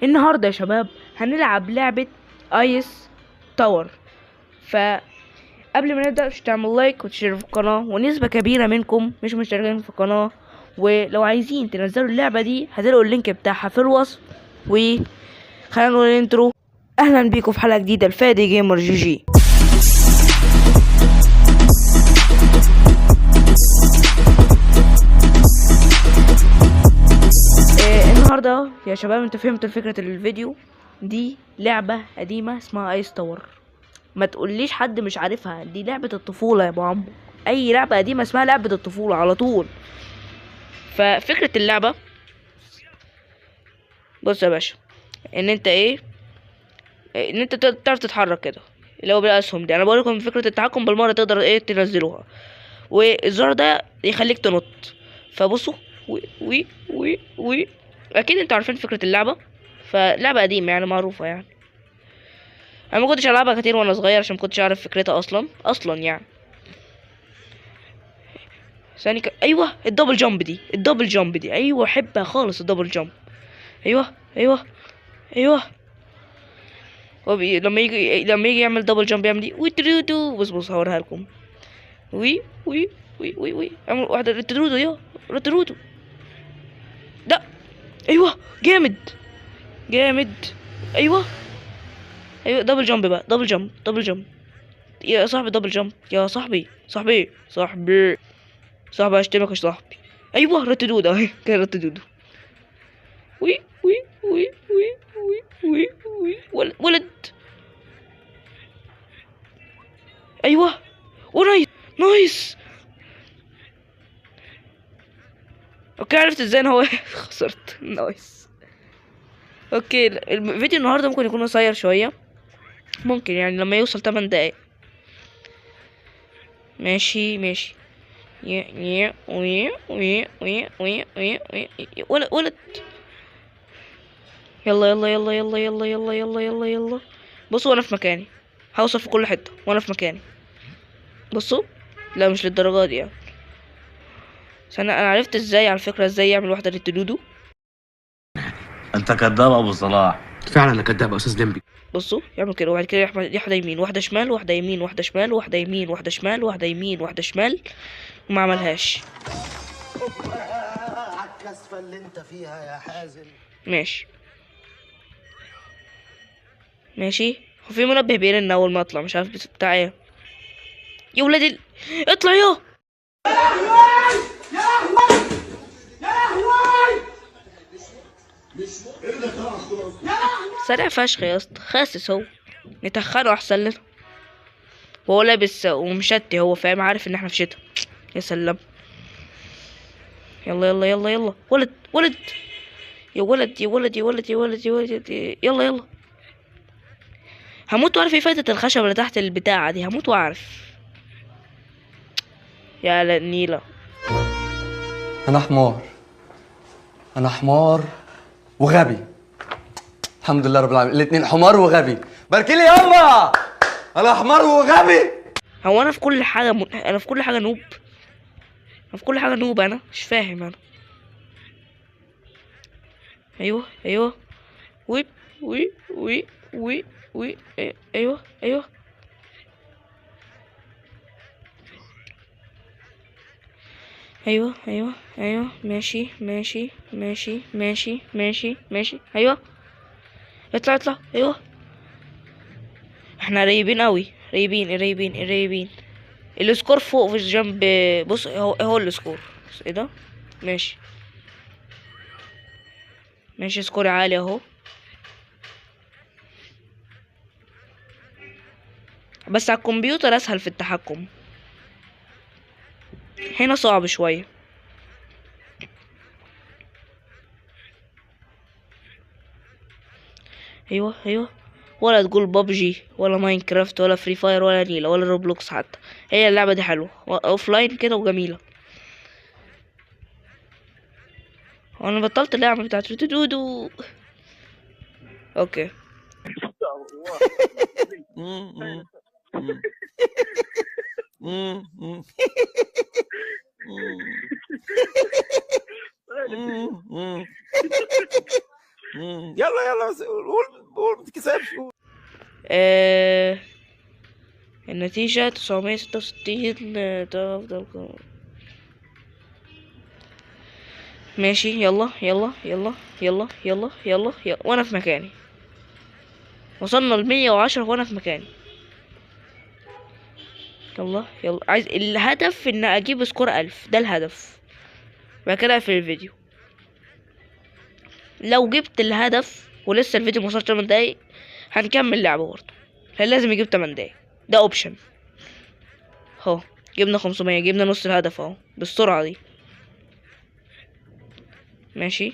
النهارده يا شباب هنلعب لعبة ايس تاور. فقبل ما نبدأ مش تعمل لايك وتشترك في القناة، ونسبة كبيرة منكم مش مشتركين في القناة. ولو عايزين تنزلوا اللعبة دي هتلاقوا اللينك بتاعها في الوصف. وخلينا نقول الانترو. اهلا بيكم في حلقة جديدة لفادي جيمر جي جي. النهارده يا شباب انتوا فهمتوا فكرة الفيديو. دي لعبة قديمة اسمها ايس تاور. ما تقوليش حد مش عارفها، دي لعبة الطفولة يا ابو عمو. اي لعبة قديمة اسمها لعبة الطفولة على طول. ففكرة اللعبة، بص يا باشا، ان انت ان انت تعرف تتحرك كده، اللي هو بالاسهم دي. انا بقول لكم فكرة التحكم بالمرة تقدر تنزلوها، والزر ده يخليك تنط. فبصوا، وي اكيد انتوا عارفين فكرة اللعبة. فلعبة قديمة يعني معروفة يعني. انا ما كنتش العبها كتير وانا صغير عشان ما كنتش اعرف فكرتها اصلا يعني. ايوه الدبل جامب دي ايوه احبها خالص الدبل جامب. ايوه. لما يجي يعمل دبل جامب يعمل دي وترودو. بص هوريها لكم. وي وي اعمل واحده رترودو. رترودو ده. ايوه جامد. ايوه دبل جامب بقى، دبل جامب يا صاحبي، دبل جامب يا صاحبي اشتمك يا صاحبي. ايوه رتدود اهي كده رتدود. وي وي ولد. ايوه نايس. اوكي عرفت ازاي انا هو خسرت. نايس. اوكي الفيديو النهارده ممكن يكون قصير شويه، ممكن يعني لما يوصل 8 دقايق. ماشي ولد. يلا. بصوا وانا في مكاني هوصل في كل حته وانا في مكاني. بصوا، لا مش للدرجه دي يعني. انا عرفت ازاي على فكره ازاي يعمل واحده للدودو. انت كذاب ابو صلاح. فعلا انا كداب يا استاذ لمبي. بصوا يعمل كده، وبعد كده واحده يمين واحده شمال، واحده يمين واحده شمال، واحده يمين واحده شمال، واحده يمين واحده شمال، وما عملهاش. على الكسفة اللي انت فيها يا حازم. ماشي. وفي منبه بيرن اول ما اطلع، مش عارف بتاع ايه. يا ولاد اطلع يا سريع فشخ يا اسطى، خاسس هو. نتخنه احسن لنا. وهو لابس ومشتي، هو فاهم عارف ان احنا في شتا. يا سلام. يلا ولد. يلا. هموت واعرف ايه فايدة الخشب اللي تحت البتاعة دي، هموت واعرف. يا النيلة. انا حمار وغبي. الحمد لله رب العالمين، الاثنين حمار وغبي. بارك لي ياما. انا حمار وغبي. هو انا في كل حاجة انا في كل حاجة نوب. انا مش فاهم انا. ايوه ويب وي ايوه. ايوه ماشي. ايوه اطلع. ايوه احنا قريبين قوي، قريبين. السكور فوق في الجنب. بص هو السكور. بص ايه ده. ماشي سكور عالي اهو. بس على الكمبيوتر اسهل في التحكم، هنا صعب شوية. ايوه ولا تقول بابجي ولا ماينكرافت ولا فري فاير ولا نيلة ولا روبلوكس حتى. هي اللعبة دي حلوة اوفلاين كده وجميلة. وانا بطلت اللعبة بتاعت دودو. اوكي. يلا يلا بس قول ما تتكسفش. النتيجة 966. ده أفضل. ماشي، يلا يلا يلا يلا يلا يلا يلا، وأنا في مكاني. وصلنا ل110 وأنا في مكاني. يلا يلا، عايز الهدف إن أجيب سكور 1000، ده الهدف. بعد كده أقفل الفيديو. لو جبت الهدف ولسه الفيديو موصلش 8 دقايق، هنكمل لعبة برضه. لازم يجيب 8 دقايق، ده اوبشن. اهو جبنا 500، جبنا نص الهدف اهو بالسرعة دي. ماشي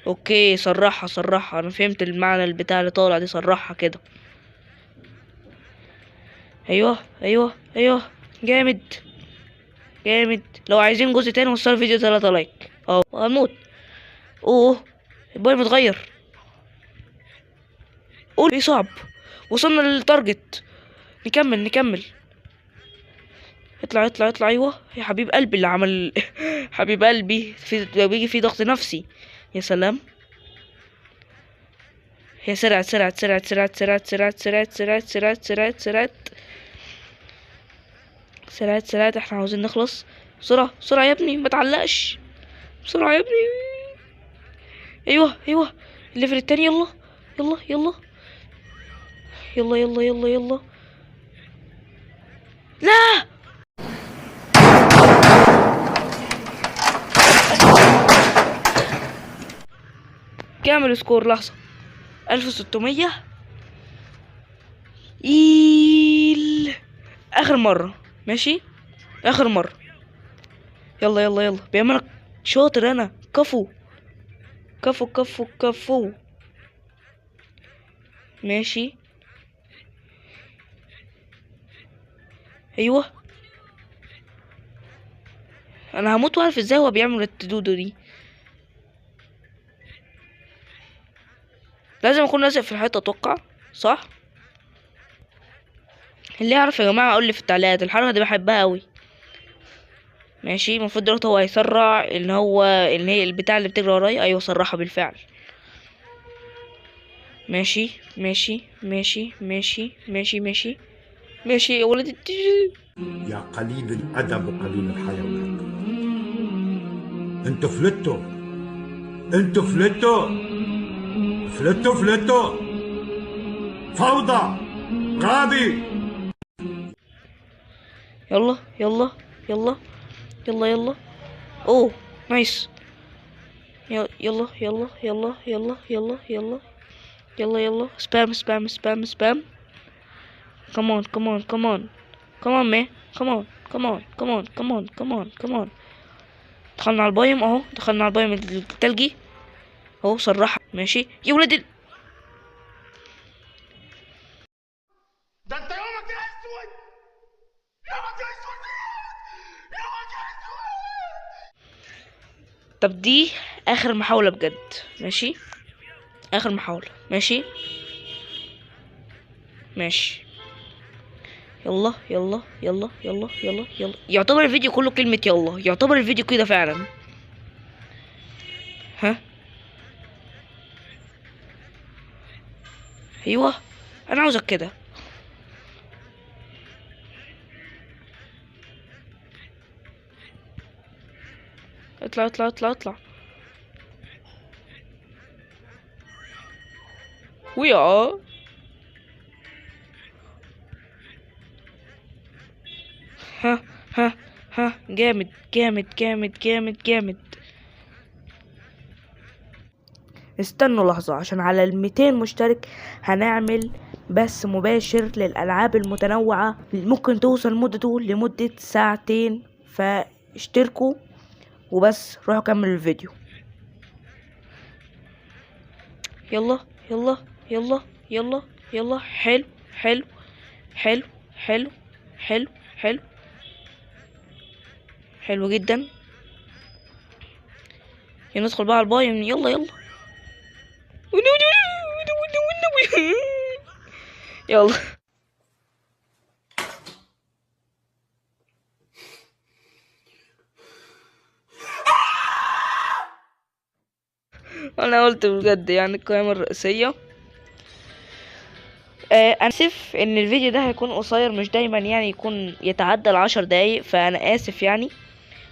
اوكي، صرحها صرحها، انا فهمت المعنى البتاع اللي طالع دي، صرحها كده. ايوه ايوه ايوه، جامد جامد. لو عايزين جزء تاني وصلوا الفيديو 3 لايك. اهو هنموت. اوه الباي متغير. قول ايه صعب. وصلنا للتارجت. نكمل نكمل. اطلع اطلع اطلع، ايوه يا حبيب قلبي اللي عمل حبيب قلبي، بيجي في ضغط نفسي. يا سلام. هي سرعت سرعت سرعت سرعت سرعت سرعت سرعت سرعت سرعت سرعت سرعت سرعت سرعت. احنا عاوزين نخلص بسرعة بسرعة يا ابني، ما تعلقش. بسرعة يا ابني. ايوه ايوه، الليفل التاني. يلا يلا يلا يلا يلا يلا يلا. لا، كامل سكور لحظة 1600. اخر مرة. ماشي اخر مرة. يلا يلا يلا، بيعملك شاطر. انا كفو كفو كفو كفو. ماشي ايوه. انا هموت واعرف ازاي هو بيعمل التدودو دي. لازم اكون لازق في الحيطة اتوقع، صح؟ اللي يعرف يا جماعة اقول لي في التعليقات، الحركة دي بحبها قوي. ماشي، المفروض دلوقتي هو هيسرع، ان هي البتاع اللي بتجري ورايا. ايوه صرحها بالفعل. ماشي ماشي ماشي ماشي ماشي ماشي ماشي يا ولدي. يا قليل الأدب وقليل الحيوان، انتوا فلتوا، انتوا فلتوا فلتوا فلتوا، فوضى، غابي. يلا يلا يلا يلا يلا. اوه نايس. يلا يلا يلا يلا يلا يلا يلا يلا يلا. سبام سبام سبام سبام. come on come on come on come on man. come on come on come on come on come on come on. دخلنا على البايم اهو، دخلنا على البايم التلجي اهو. صرحها. ماشي يا ولد ده انت يومك اسود، يومك اسود، يومك اسود. طب دي اخر محاولة بجد. ماشي اخر محاولة. ماشي ماشي. يلا يلا يلا يلا يلا يلا. يعتبر الفيديو كله كلمة يلا، يعتبر الفيديو كده فعلا. ها ايوه، انا عاوزك كده. اطلع اطلع اطلع اطلع. ويا ها ها ها، جامد جامد جامد جامد جامد. استنوا لحظة، عشان على 200 مشترك هنعمل بث مباشر للألعاب المتنوعة، ممكن توصل مدته لمدة 2 ساعة. فاشتركوا وبس، روحوا كملوا الفيديو. يلا يلا يلا يلا يلا. حلو حلو حلو حلو حلو حلو حلو جدا. ندخل بقى على البايم. يلا يلا يلا. انا قلت بجد يعني القائمة الرئيسية. انا اسف ان الفيديو ده هيكون قصير، مش دايما يعني يكون يتعدى ال10 دقايق، فانا اسف يعني.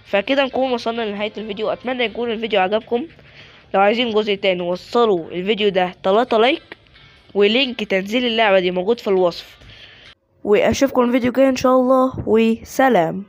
فكده نكون وصلنا لنهاية الفيديو. اتمنى يكون الفيديو عجبكم. لو عايزين جزء تاني وصلوا الفيديو ده 3 لايك، ولينك تنزيل اللعبة دي موجود في الوصف. واشوفكم الفيديو الجاي ان شاء الله، وسلام.